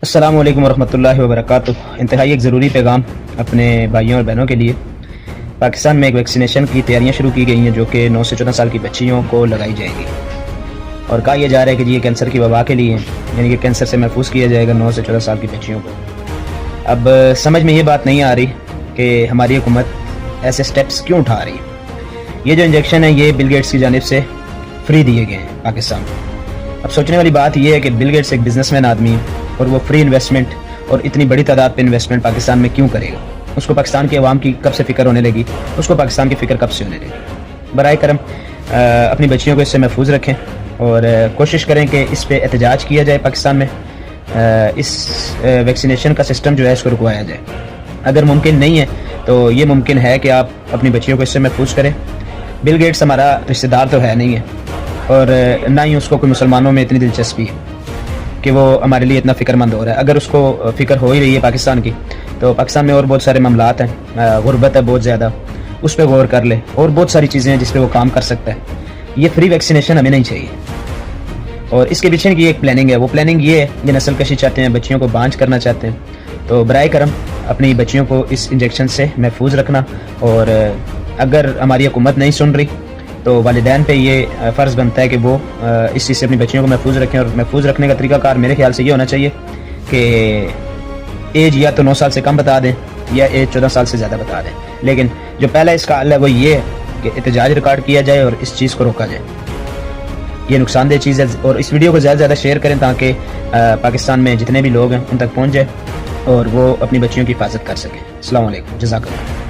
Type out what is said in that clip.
السلام علیکم ورحمۃ اللہ وبرکاتہ۔ انتہائی ایک ضروری پیغام اپنے بھائیوں اور بہنوں کے لیے۔ پاکستان میں ایک ویکسینیشن کی تیاریاں شروع کی گئی ہیں جو کہ 9 سے 14 سال کی بچیوں کو لگائی جائے گی، اور کہا یہ جا رہا ہے کہ یہ کینسر کی وبا کے لیے یعنی کہ کینسر سے محفوظ کیا جائے گا 9 سے 14 سال کی بچیوں کو۔ اب سمجھ میں یہ بات نہیں آ رہی کہ ہماری حکومت ایسے سٹیپس کیوں اٹھا رہی ہے۔ یہ جو انجیکشن ہے یہ بل گیٹس کی جانب سے فری دیے گئے ہیں پاکستان کو۔ اب سوچنے والی بات یہ ہے کہ بل گیٹس ایک بزنس مین آدمی ہے اور وہ فری انویسٹمنٹ اور اتنی بڑی تعداد پہ انویسٹمنٹ پاکستان میں کیوں کرے گا؟ اس کو پاکستان کے عوام کی کب سے فکر ہونے لگی؟ اس کو پاکستان کی فکر کب سے ہونے لگی؟ برائے کرم اپنی بچیوں کو اس سے محفوظ رکھیں اور کوشش کریں کہ اس پہ احتجاج کیا جائے، پاکستان میں اس ویکسینیشن کا سسٹم جو ہے اس کو رکوایا جائے۔ اگر ممکن نہیں ہے تو یہ ممکن ہے کہ آپ اپنی بچیوں کو اس سے محفوظ کریں۔ بل گیٹس ہمارا رشتہ دار تو ہے نہیں ہے، اور نہ ہی اس کو کوئی مسلمانوں میں اتنی دلچسپی ہے کہ وہ ہمارے لیے اتنا فکر مند ہو رہا ہے۔ اگر اس کو فکر ہو ہی رہی ہے پاکستان کی، تو پاکستان میں اور بہت سارے معاملات ہیں، غربت ہے بہت زیادہ، اس پہ غور کر لے، اور بہت ساری چیزیں ہیں جس پہ وہ کام کر سکتا ہے۔ یہ فری ویکسینیشن ہمیں نہیں چاہیے، اور اس کے پیچھے کی ایک پلاننگ ہے۔ وہ پلاننگ یہ ہے کہ نسل کشی چاہتے ہیں، بچیوں کو بانجھ کرنا چاہتے ہیں۔ تو برائے کرم اپنی بچیوں کو اس انجیکشن سے محفوظ رکھنا، اور اگر ہماری حکومت نہیں سن رہی تو والدین پہ یہ فرض بنتا ہے کہ وہ اس چیز سے اپنی بچیوں کو محفوظ رکھیں۔ اور محفوظ رکھنے کا طریقہ کار میرے خیال سے یہ ہونا چاہیے کہ ایج یا تو 9 سال سے کم بتا دیں یا ایج 14 سال سے زیادہ بتا دیں، لیکن جو پہلا اس کا حل ہے وہ یہ ہے کہ احتجاج ریکارڈ کیا جائے اور اس چیز کو روکا جائے۔ یہ نقصان دہ چیز ہے، اور اس ویڈیو کو زیادہ سے زیادہ شیئر کریں تاکہ پاکستان میں جتنے بھی لوگ ہیں ان تک پہنچ جائے اور وہ اپنی بچیوں کی حفاظت کر سکیں۔ السلام علیکم، جزاک اللہ۔